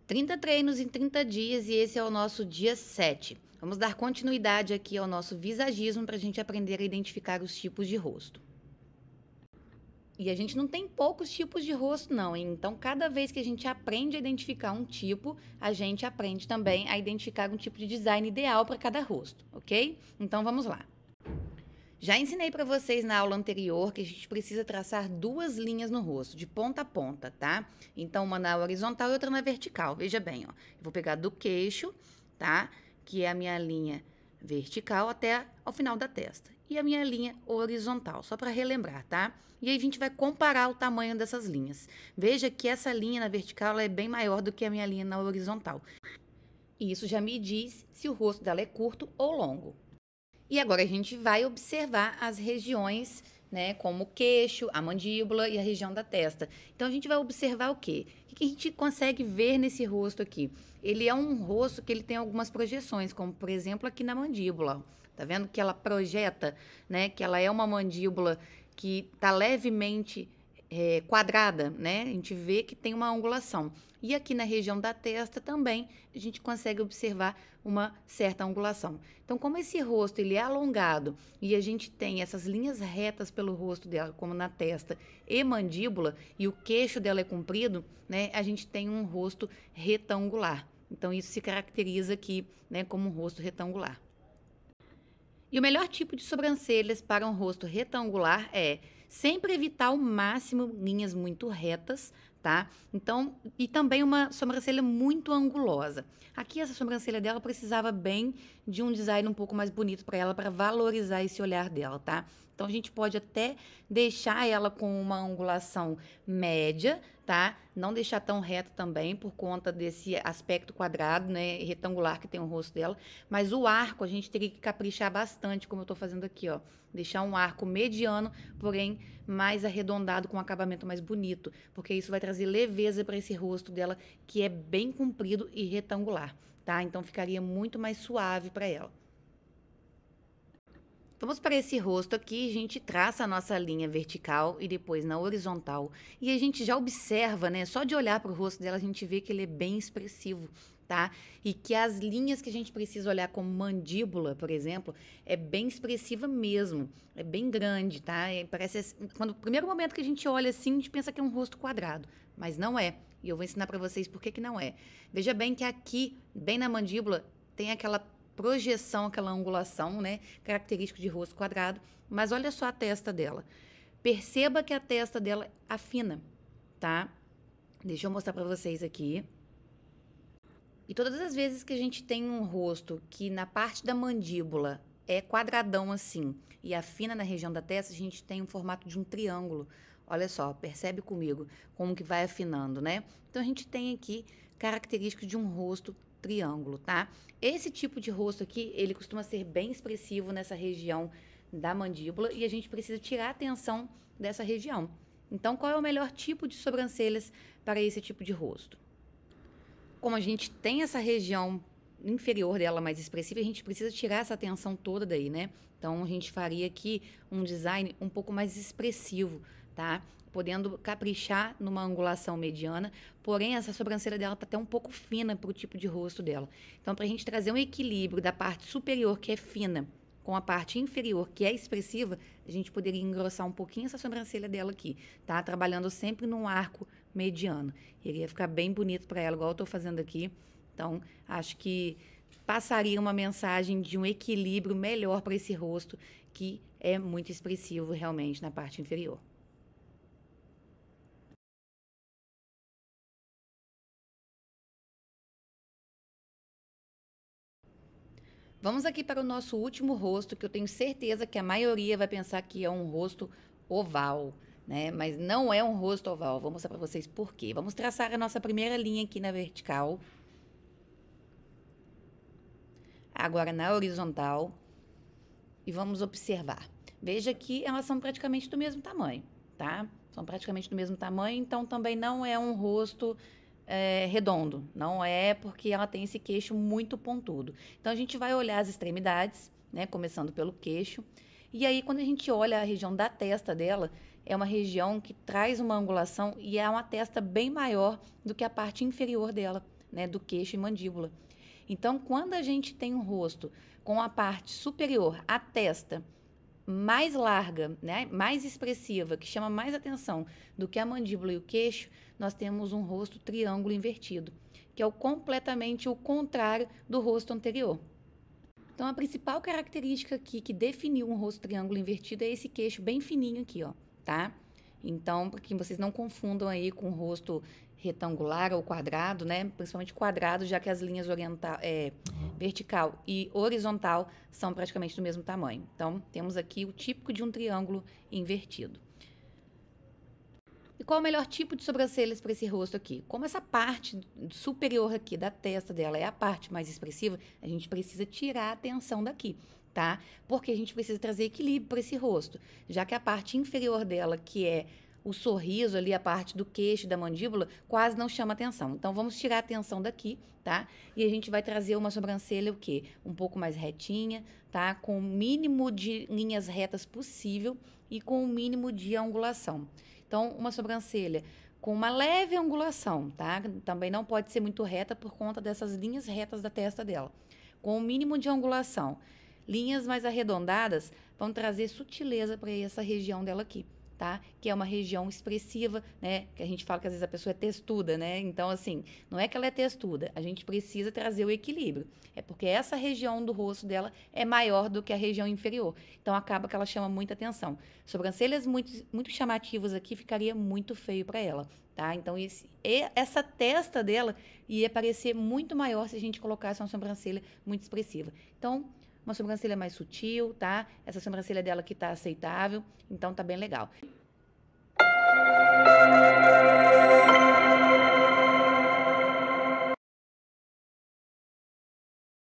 30 treinos em 30 dias e esse é o nosso dia 7. Vamos dar continuidade aqui ao nosso visagismo para a gente aprender a identificar os tipos de rosto. E a gente não tem poucos tipos de rosto não, hein? Então cada vez que a gente aprende a identificar um tipo, a gente aprende também a identificar um tipo de design ideal para cada rosto, ok? Então vamos lá. Já ensinei para vocês na aula anterior que a gente precisa traçar duas linhas no rosto, de ponta a ponta, tá? Então, uma na horizontal e outra na vertical. Veja bem, ó. Eu vou pegar do queixo, tá? Que é a minha linha vertical até ao final da testa. E a minha linha horizontal, só para relembrar, tá? E aí a gente vai comparar o tamanho dessas linhas. Veja que essa linha na vertical ela é bem maior do que a minha linha na horizontal. E isso já me diz se o rosto dela é curto ou longo. E agora a gente vai observar as regiões, né, como o queixo, a mandíbula e a região da testa. Então a gente vai observar o quê? O que a gente consegue ver nesse rosto aqui? Ele é um rosto que ele tem algumas projeções, como por exemplo aqui na mandíbula. Tá vendo que ela projeta, né, que ela é uma mandíbula que está levemente quadrada, né? A gente vê que tem uma angulação. E aqui na região da testa também a gente consegue observar uma certa angulação. Então, como esse rosto ele é alongado e a gente tem essas linhas retas pelo rosto dela, como na testa e mandíbula, e o queixo dela é comprido, né? A gente tem um rosto retangular. Então, isso se caracteriza aqui, né, como um rosto retangular. E o melhor tipo de sobrancelhas para um rosto retangular é sempre evitar ao máximo linhas muito retas, tá? Então, e também uma sobrancelha muito angulosa. Aqui essa sobrancelha dela precisava bem de um design um pouco mais bonito para ela, para valorizar esse olhar dela, tá? Então a gente pode até deixar ela com uma angulação média, tá? Não deixar tão reta também por conta desse aspecto quadrado, né, retangular que tem o rosto dela, mas o arco a gente teria que caprichar bastante, como eu tô fazendo aqui, ó. Deixar um arco mediano, porém mais arredondado, com um acabamento mais bonito, porque isso vai trazer leveza para esse rosto dela, que é bem comprido e retangular, tá? Então ficaria muito mais suave para ela. Vamos para esse rosto aqui, a gente traça a nossa linha vertical e depois na horizontal. E a gente já observa, né? Só de olhar para o rosto dela, a gente vê que ele é bem expressivo, tá? E que as linhas que a gente precisa olhar como mandíbula, por exemplo, é bem expressiva mesmo. É bem grande, tá? Parece quando o primeiro momento que a gente olha assim, a gente pensa que é um rosto quadrado, mas não é. E eu vou ensinar para vocês por que que não é. Veja bem que aqui, bem na mandíbula, tem aquela projeção, aquela angulação, né? Característico de rosto quadrado. Mas olha só a testa dela. Perceba que a testa dela afina, tá? Deixa eu mostrar para vocês aqui. E todas as vezes que a gente tem um rosto que na parte da mandíbula é quadradão assim e afina na região da testa, a gente tem um formato de um triângulo. Olha só, percebe comigo como que vai afinando, né? Então a gente tem aqui características de um rosto triângulo, tá? Esse tipo de rosto aqui, ele costuma ser bem expressivo nessa região da mandíbula e a gente precisa tirar a atenção dessa região. Então, qual é o melhor tipo de sobrancelhas para esse tipo de rosto? Como a gente tem essa região inferior dela mais expressiva, a gente precisa tirar essa atenção toda daí, né? Então, a gente faria aqui um design um pouco mais expressivo, tá? Podendo caprichar numa angulação mediana, porém essa sobrancelha dela tá até um pouco fina para o tipo de rosto dela. Então, para a gente trazer um equilíbrio da parte superior, que é fina, com a parte inferior, que é expressiva, a gente poderia engrossar um pouquinho essa sobrancelha dela aqui, tá? Trabalhando sempre num arco mediano. Iria ficar bem bonito para ela, igual eu tô fazendo aqui. Então, acho que passaria uma mensagem de um equilíbrio melhor para esse rosto, que é muito expressivo realmente na parte inferior. Vamos aqui para o nosso último rosto, que eu tenho certeza que a maioria vai pensar que é um rosto oval, né? Mas não é um rosto oval. Vou mostrar para vocês por quê. Vamos traçar a nossa primeira linha aqui na vertical. Agora na horizontal. E vamos observar. Veja que elas são praticamente do mesmo tamanho, tá? São praticamente do mesmo tamanho, então também não é um rosto redondo. Não é porque ela tem esse queixo muito pontudo. Então, a gente vai olhar as extremidades, né? Começando pelo queixo. E aí, quando a gente olha a região da testa dela, é uma região que traz uma angulação e é uma testa bem maior do que a parte inferior dela, né, do queixo e mandíbula. Então, quando a gente tem um rosto com a parte superior, a testa, mais larga, né, mais expressiva, que chama mais atenção do que a mandíbula e o queixo, nós temos um rosto triângulo invertido, que é completamente o contrário do rosto anterior. Então, a principal característica aqui que definiu um rosto triângulo invertido é esse queixo bem fininho aqui, ó, tá? Então, para que vocês não confundam aí com o rosto retangular ou quadrado, né? Principalmente quadrado, já que as linhas vertical e horizontal são praticamente do mesmo tamanho. Então, temos aqui o típico de um triângulo invertido. E qual é o melhor tipo de sobrancelhas para esse rosto aqui? Como essa parte superior aqui da testa dela é a parte mais expressiva, a gente precisa tirar a atenção daqui, tá? Porque a gente precisa trazer equilíbrio para esse rosto, já que a parte inferior dela, que é o sorriso ali, a parte do queixo, da mandíbula, quase não chama atenção. Então, vamos tirar a atenção daqui, tá? E a gente vai trazer uma sobrancelha, o quê? Um pouco mais retinha, tá? Com o mínimo de linhas retas possível e com o mínimo de angulação. Então, uma sobrancelha com uma leve angulação, tá? Também não pode ser muito reta por conta dessas linhas retas da testa dela. Com o mínimo de angulação. Linhas mais arredondadas vão trazer sutileza para essa região dela aqui, tá? Que é uma região expressiva, né? Que a gente fala que às vezes a pessoa é textuda, né? Então, assim, não é que ela é textuda, a gente precisa trazer o equilíbrio. É porque essa região do rosto dela é maior do que a região inferior. Então, acaba que ela chama muita atenção. Sobrancelhas muito chamativas aqui ficaria muito feio para ela, tá? Então, essa testa dela ia parecer muito maior se a gente colocasse uma sobrancelha muito expressiva. Então, uma sobrancelha mais sutil, tá? Essa sobrancelha dela aqui tá aceitável, então tá bem legal.